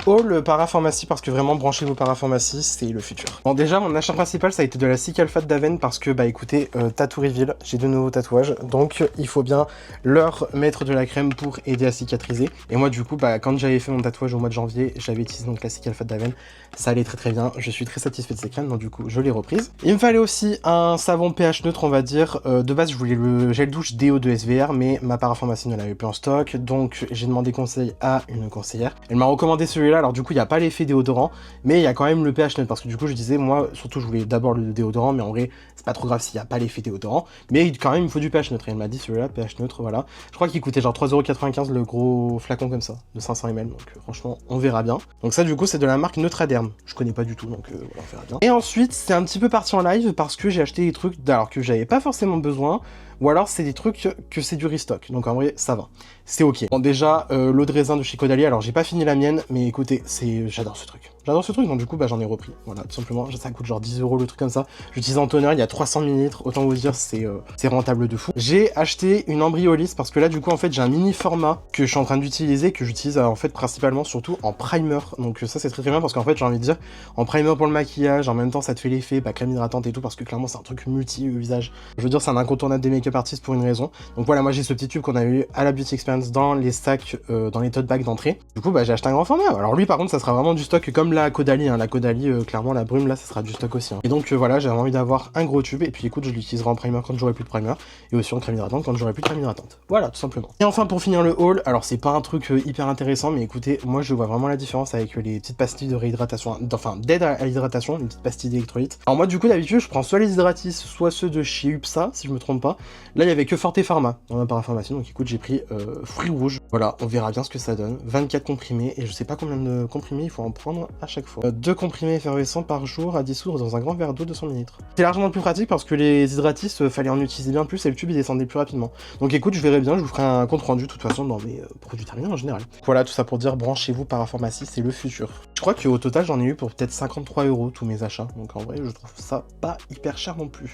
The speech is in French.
haul parapharmacie parce que vraiment brancher vos parapharmacies c'est le futur. Bon déjà mon achat principal ça a été de la Cicaphate d'Aven parce que bah écoutez, tattoo reveal, j'ai de nouveaux tatouages donc il faut bien leur mettre de la crème pour aider à cicatriser. Et moi du coup bah quand j'avais fait mon tatouage au mois de janvier, j'avais utilisé donc la Cicaphate d'Aven, ça allait très bien, je suis très satisfait de ces crèmes donc du coup je l'ai reprise. Il me fallait aussi un savon pH neutre on va dire, de base je voulais le gel douche déo de SVR mais ma parapharmacie ne l'avait plus en stock donc j'ai demandé conseil à une conseillère. Elle m'a recommandé celui-là, alors du coup il n'y a pas l'effet déodorant mais il y a quand même le pH neutre parce que du coup je disais moi surtout je voulais d'abord le déodorant mais en vrai c'est pas trop grave s'il n'y a pas l'effet déodorant mais quand même il me faut du pH neutre et elle m'a dit celui-là pH neutre voilà. Je crois qu'il coûtait genre 3,95€ le gros flacon comme ça de 500 ml donc franchement on verra bien. Donc ça du coup c'est de la marque Neutraderm, je connais pas du tout donc voilà, on verra bien. Et ensuite c'est un petit peu parti en live parce que j'ai acheté des trucs alors que j'avais pas forcément besoin ou alors c'est des trucs que c'est du restock donc en vrai ça va, c'est ok. Bon déjà l'eau de raisin de chez Caudalie, alors j'ai pas fini la mienne mais écoutez j'adore ce truc. J'adore ce truc donc du coup bah j'en ai repris, voilà tout simplement, ça coûte genre 10€ le truc comme ça. J'utilise en toner, il y a 300 ml, autant vous dire c'est rentable de fou. J'ai acheté une Embryolisse parce que là du coup en fait j'ai un mini format que je suis en train d'utiliser, que j'utilise en fait principalement surtout en primer, donc ça c'est très bien parce qu'en fait j'ai envie de dire en primer pour le maquillage, en même temps ça te fait l'effet crème hydratante et tout parce que clairement c'est un truc multi visage. Je veux dire c'est un incontournable des make-up artistes pour une raison. Donc voilà, moi j'ai ce petit tube qu'on a eu à la Beauty Experience dans les sacs, dans les tote bags d'entrée. Du coup bah j'ai acheté un grand format. Alors lui par contre ça sera vraiment du stock comme la Caudalie, hein. La Caudalie clairement la brume là ça sera du stock aussi, hein. Et donc voilà j'avais envie d'avoir un gros tube et puis écoute je l'utiliserai en primer quand j'aurai plus de primer et aussi en crème hydratante quand j'aurai plus de crème hydratante. Voilà tout simplement. Et enfin pour finir le haul, alors c'est pas un truc hyper intéressant mais écoutez moi je vois vraiment la différence avec les petites pastilles de réhydratation, enfin d'aide à l'hydratation, les petites pastilles d'électrolytes. Alors moi du coup d'habitude je prends soit les Hydratis soit ceux de chez UPSA si je me trompe pas. Là il y avait que Forte Pharma dans ma parapharmacie donc écoute j'ai pris fruits rouges. Voilà on verra bien ce que ça donne. 24 comprimés et je sais pas combien de comprimés il faut en prendre à chaque fois. 2 comprimés effervescents par jour à dissoudre dans un grand verre d'eau de 200 ml. C'est largement plus pratique parce que les Hydratis fallait en utiliser bien plus et le tube il descendait plus rapidement. Donc écoute je verrai bien, je vous ferai un compte rendu de toute façon dans mes produits terminés en général. Voilà tout ça pour dire branchez-vous parapharmacie, c'est le futur. Je crois qu'au total j'en ai eu pour peut-être 53€ tous mes achats donc en vrai je trouve ça pas hyper cher non plus.